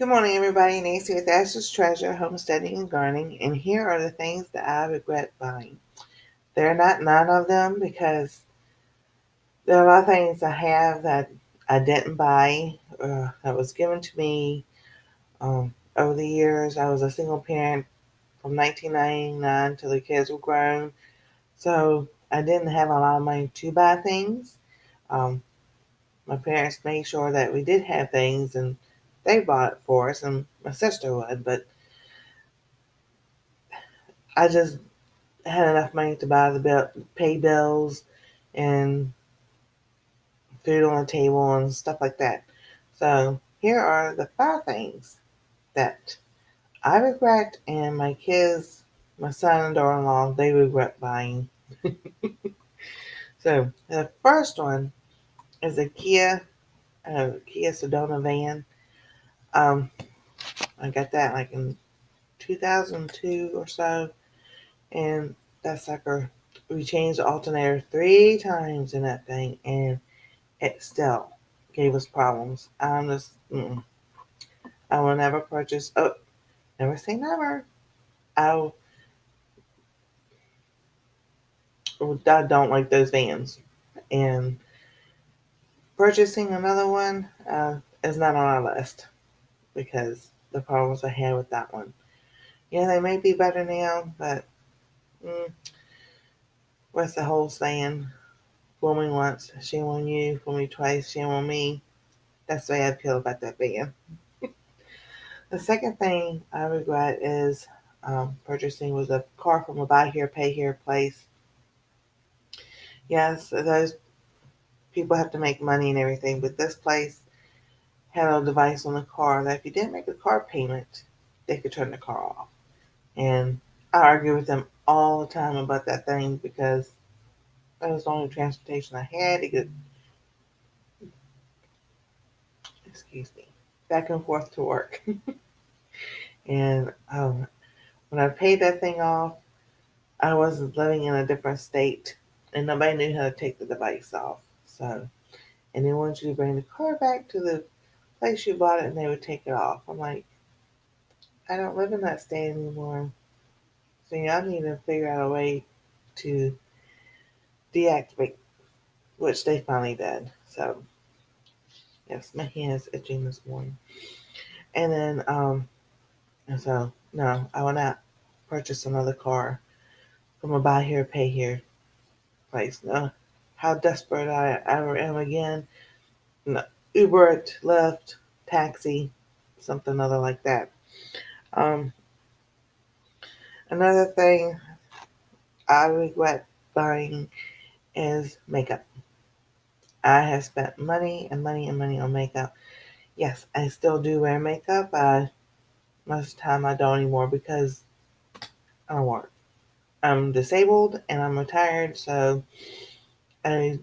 Good morning, everybody. Nancy with Ashes Treasure, Homesteading and Gardening, and here are the things that I regret buying. There are not none of them because there are a lot of things I have that I didn't buy, that was given to me over the years. I was a single parent from 1999 till the kids were grown, so I didn't have a lot of money to buy things. Um, my parents made sure that we did have things, and they bought it for us, and my sister would, but I just had enough money to buy pay bills, and food on the table and stuff like that. So here are the 5 things that I regret, and my kids, my son and daughter-in-law, they regret buying. So the first one is a Kia Sedona van. Um, I got that like in 2002 or so, and that sucker, we changed the alternator 3 times in that thing, and it still gave us problems. I will never purchase. Oh, never say never. I, I don't like those vans, and purchasing another one is not on our list because the problems I had with that one. Yeah, they may be better now, but mm, what's the whole saying? Fool me once, shame on you. Fool me twice, shame on me. That's the way I feel about that van. The second thing I regret is purchasing was a car from a buy here, pay here place. Yes, those people have to make money and everything, but this place had a device on the car that if you didn't make a car payment, they could turn the car off. And I argue with them all the time about that thing because that was the only transportation I had. It could, excuse me, back and forth to work. And when I paid that thing off, I was living in a different state, and nobody knew how to take the device off. So, and they wanted you to bring the car back to the place you bought it, and they would take it off. I'm like, I don't live in that state anymore. So y'all need to figure out a way to deactivate, which they finally did. So yes, my hand is itching this morning. And then and so no, I will not purchase another car from a buy here, pay here place. No, how desperate I ever am again. No, Uber it, Lyft, taxi, something other like that. Um, Another thing I regret buying is makeup. I have spent money and money and money on makeup. Yes, I still do wear makeup. Most of the time I don't anymore because I don't work. I'm disabled and I'm retired, so I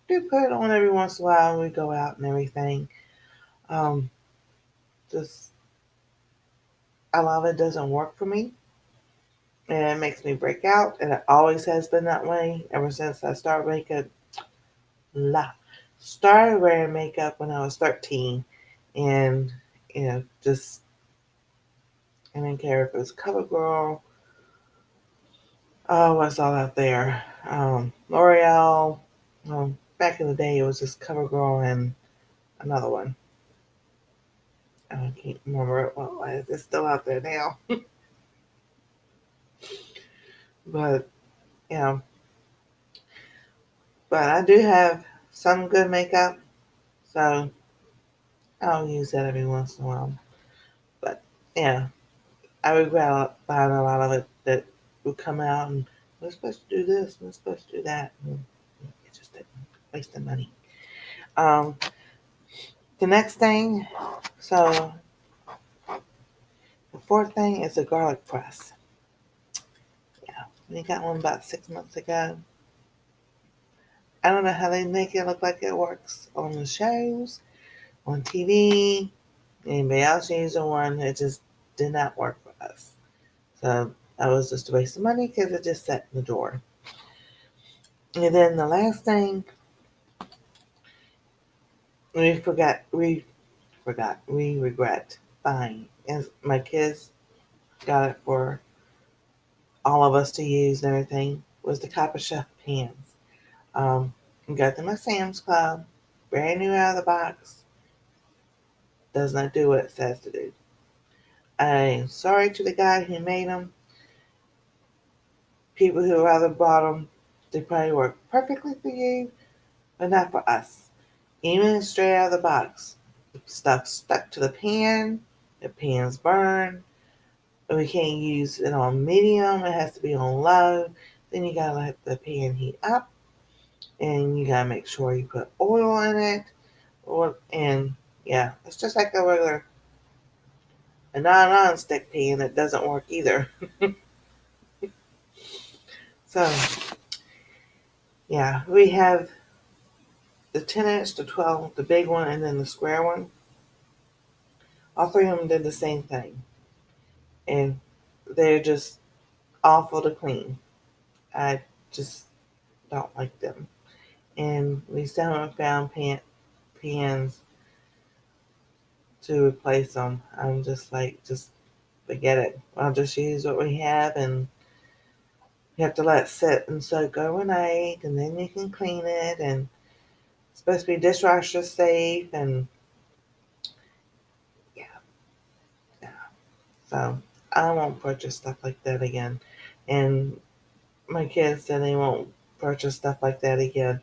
do put it on every once in a while when we go out and everything. Um, just a lot of it doesn't work for me, and it makes me break out, and it always has been that way ever since I la started wearing makeup when I was 13, and just I didn't care if it was CoverGirl. Oh, what's all out there? L'Oreal. Back in the day, it was just CoverGirl and another one. I can't remember it. Well, it's still out there now. But, yeah. But I do have some good makeup, so I'll use that every once in a while. But, yeah, I regret buying a lot of it that would come out and we're supposed to do this, we're supposed to do that. And it just didn't. Wasting money. Um, the next thing, so the fourth thing is a garlic press. Yeah, we got one about 6 months ago. I don't know how they make it look like it works on the shows, on TV. Anybody else using one, it just did not work for us. So that was just a waste of money because it just sat in the drawer. And then the last thing we regret. buying. And my kids got it for all of us to use and everything, was the Copper Chef pans. Got them at Sam's Club, brand new out of the box. Does not do what it says to do. I'm sorry to the guy who made them. People who rather bought them, they probably work perfectly for you, but not for us. Even straight out of the box, stuff stuck to the pan. The pan's burned. We can't use it on medium. It has to be on low. Then you gotta let the pan heat up, and you gotta make sure you put oil in it. And yeah, it's just like a regular a non-stick pan that doesn't work either. So yeah, we have the 10-inch, the 12, the big one, and then the square one. All three of them did the same thing, and they're just awful to clean. I just don't like them, and we still haven't found pans to replace them. I'm just like, just forget it. I'll just use what we have, and you have to let it sit and soak overnight, and then you can clean it. And it's supposed to be dishwasher safe, and yeah, yeah. So I won't purchase stuff like that again. And my kids said they won't purchase stuff like that again.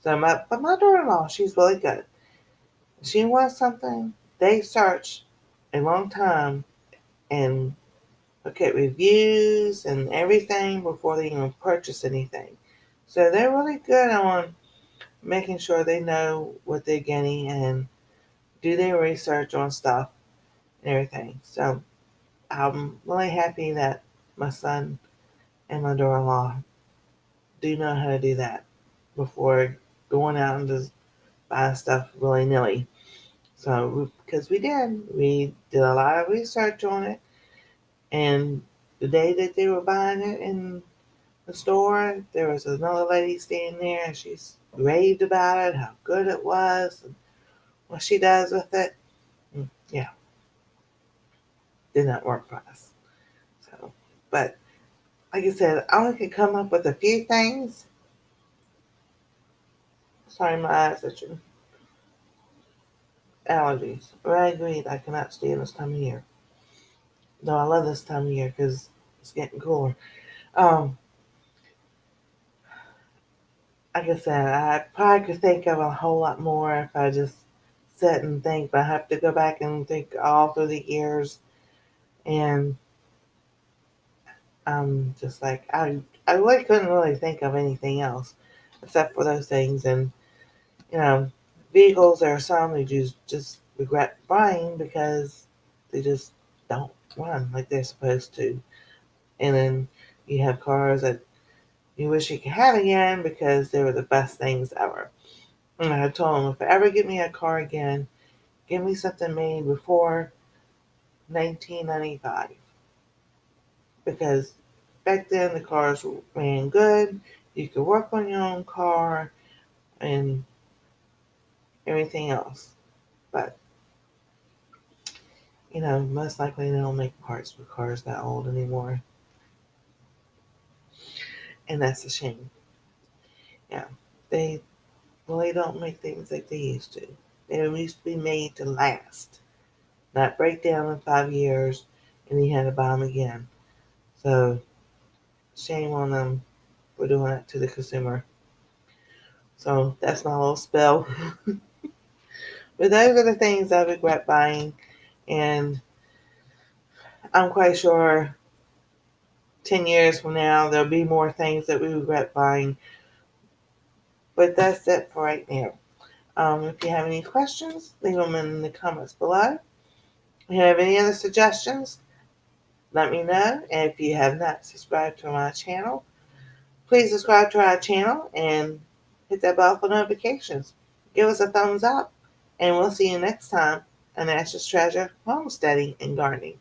But my daughter-in-law, she's really good. If she wants something, they search a long time and look at reviews and everything before they even purchase anything. So they're really good on making sure they know what they're getting and do their research on stuff and everything. So I'm really happy that my son and my daughter-in-law do know how to do that before going out and just buying stuff willy-nilly. So, because we did a lot of research on it, and the day that they were buying it in the store, there was another lady standing there, and she raved about it, how good it was, and what she does with it. Yeah, did not work for us. So, but like I said, I only could come up with a few things. Sorry, my eyes itching. Allergies. But I agreed, I cannot stand this time of year. No, I love this time of year because it's getting cooler. Um, like I said, I probably could think of a whole lot more if I just sit and think, but I have to go back and think all through the years. And just like, I really couldn't really think of anything else except for those things. And, you know, vehicles, there are some that you just regret buying because they just don't run like they're supposed to. And then you have cars that you wish you could have again because they were the best things ever. And I told him, if I ever get me a car again, give me something made before 1995. Because back then the cars ran good. You could work on your own car and everything else. But, most likely they don't make parts for cars that old anymore. And that's a shame. Yeah. They really don't make things like they used to. They used to be made to last, not break down in 5 years and you had to buy them again. So shame on them for doing that to the consumer. So that's my little spell. But those are the things I regret buying, and I'm quite sure 10 years from now there'll be more things that we regret buying. But that's it for right now. If you have any questions, leave them in the comments below. If you have any other suggestions, let me know. And if you have not subscribed to my channel, please subscribe to our channel and hit that bell for notifications. Give us a thumbs up, and we'll see you next time on Ash's Treasure Homesteading and Gardening.